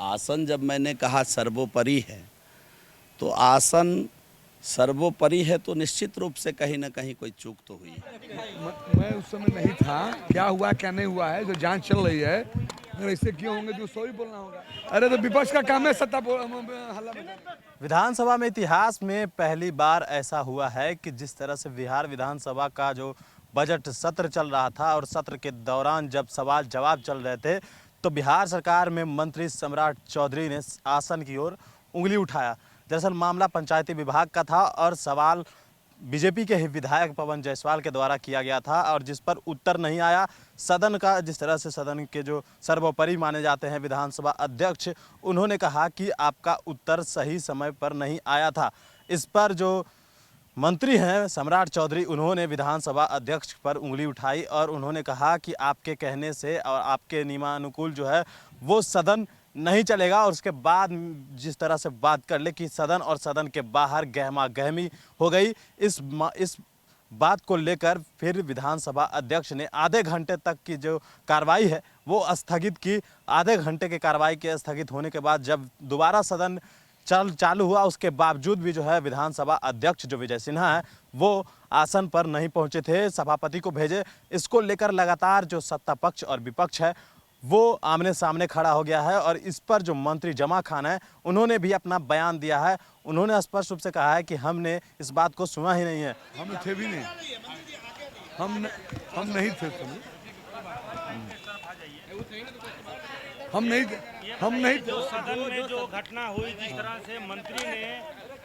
आसन जब मैंने कहा सर्वोपरि है, तो आसन सर्वोपरि है तो निश्चित रूप से कहीं ना कहीं कोई चूक तो हुई है। मैं उस समय नहीं था, क्या हुआ क्या नहीं हुआ है जो जांच चल रही है। अगर ऐसे क्यों होंगे तो सॉरी बोलना होगा। अरे तो विपक्ष का काम है सत्ता हल्ला मचाना। विधानसभा में इतिहास में पहली बार ऐसा हुआ है कि जिस तरह से बिहार विधानसभा का जो बजट सत्र चल रहा था और सत्र के दौरान जब सवाल जवाब चल रहे थे तो बिहार सरकार में मंत्री सम्राट चौधरी ने आसन की ओर उंगली उठाया। दरअसल मामला पंचायती विभाग का था और सवाल बीजेपी के ही विधायक पवन जायसवाल के द्वारा किया गया था और जिस पर उत्तर नहीं आया। सदन का जिस तरह से सदन के जो सर्वोपरि माने जाते हैं विधानसभा अध्यक्ष, उन्होंने कहा कि आपका उत्तर सही समय पर नहीं आया था। इस पर जो मंत्री हैं सम्राट चौधरी, उन्होंने विधानसभा अध्यक्ष पर उंगली उठाई और उन्होंने कहा कि आपके कहने से और आपके नियमानुकूल जो है वो सदन नहीं चलेगा। और उसके बाद जिस तरह से बात कर ले कि सदन और सदन के बाहर गहमा गहमी हो गई, इस बात को लेकर फिर विधानसभा अध्यक्ष ने आधे घंटे तक की जो कार्रवाई है वो स्थगित की। आधे घंटे की कार्रवाई के स्थगित होने के बाद जब दोबारा सदन चालू हुआ, उसके बावजूद भी जो है विधानसभा अध्यक्ष जो विजय सिन्हा है वो आसन पर नहीं पहुंचे थे, सभापति को भेजे। इसको लेकर लगातार जो सत्ता पक्ष और विपक्ष है वो आमने सामने खड़ा हो गया है और इस पर जो मंत्री जमा खान है उन्होंने भी अपना बयान दिया है। उन्होंने स्पष्ट रूप से कहा है कि हमने इस बात को सुना ही नहीं है। हम थे भी नहीं, हम नहीं थे, हम नहीं थे। सदन में जो घटना हुई, जिस तरह से मंत्री ने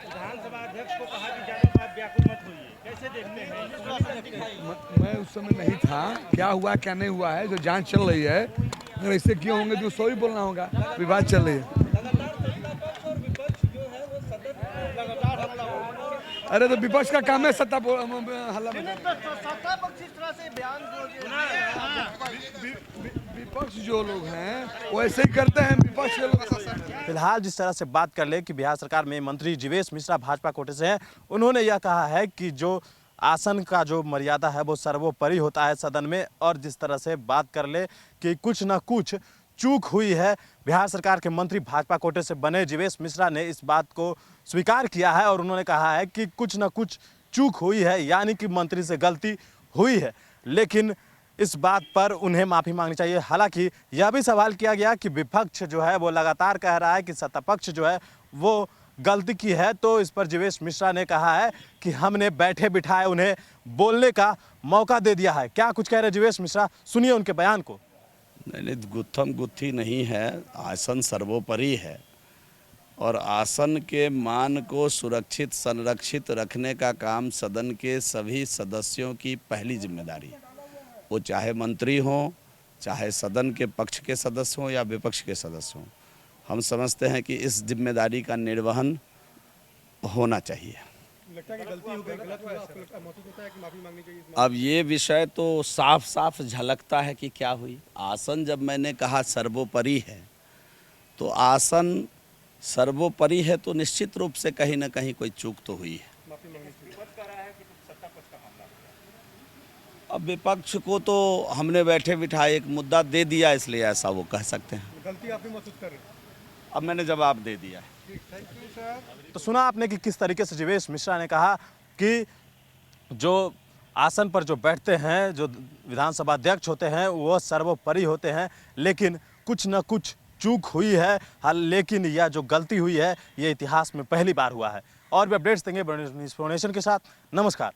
विधानसभा अध्यक्ष को कहा कि ज्यादा व्याकुल मत होइए, कैसे देखते हैं? मैं उस समय नहीं था, क्या हुआ क्या नहीं हुआ है जो जांच चल रही है। अगर ऐसे क्यों होंगे तो सॉरी बोलना होगा। विवाद चल रही है। अरे तो विपक्ष का काम है सत्ता हल्ला मचाना। विपक्ष जो लोग हैं वो ऐसे ही करते हैं। विपक्ष के लोग फिलहाल जिस तरह से बात कर ले कि बिहार सरकार में मंत्री जीवेश मिश्रा भाजपा कोटे से हैं, उन्होंने यह कहा है कि जो आसन का जो मर्यादा है वो सर्वोपरि होता है सदन में। और जिस तरह से बात कर ले कि कुछ ना कुछ चूक हुई है, बिहार सरकार के मंत्री भाजपा कोटे से बने जीवेश मिश्रा ने इस बात को स्वीकार किया है और उन्होंने कहा है कि कुछ ना कुछ चूक हुई है, यानी कि मंत्री से गलती हुई है, लेकिन इस बात पर उन्हें माफ़ी मांगनी चाहिए। हालांकि यह भी सवाल किया गया कि विपक्ष जो है वो लगातार कह रहा है कि सत्ता पक्ष जो है वो गलती की है, तो इस पर जीवेश मिश्रा ने कहा है कि हमने बैठे बिठाए उन्हें बोलने का मौका दे दिया है। क्या कुछ कह रहे जीवेश मिश्रा, सुनिए उनके बयान को। नहीं, गुत्थम गुत्थी नहीं है, आसन सर्वोपरि है और आसन के मान को सुरक्षित संरक्षित रखने का काम सदन के सभी सदस्यों की पहली जिम्मेदारी है। वो चाहे मंत्री हों, चाहे सदन के पक्ष के सदस्य हों या विपक्ष के सदस्य हों, हम समझते हैं कि इस जिम्मेदारी का निर्वहन होना चाहिए। लगता है कि गलती हो गई, गलत हुआ, आपको महसूस होता है कि माफी मांगनी चाहिए? अब ये विषय तो साफ साफ झलकता है कि क्या हुई। आसन जब मैंने कहा सर्वोपरि है, तो आसन सर्वोपरि है तो निश्चित रूप से कहीं ना कहीं कोई चूक तो हुई है। माफी मांगनी चाहिए। अब विपक्ष को तो हमने बैठे बिठाए एक मुद्दा दे दिया, इसलिए ऐसा वो कह सकते हैं। गलती आप भी महसूस कर रहे हैं? अब मैंने जवाब दे दिया है। Thank you sir. तो सुना आपने कि किस तरीके से जीवेश मिश्रा ने कहा कि जो आसन पर जो बैठते हैं, जो विधानसभा अध्यक्ष होते हैं, वो सर्वोपरि होते हैं, लेकिन कुछ न कुछ चूक हुई है। लेकिन यह जो गलती हुई है ये इतिहास में पहली बार हुआ है। और भी अपडेट्स देंगे बड़े न्यूज़ नेशन के साथ। नमस्कार।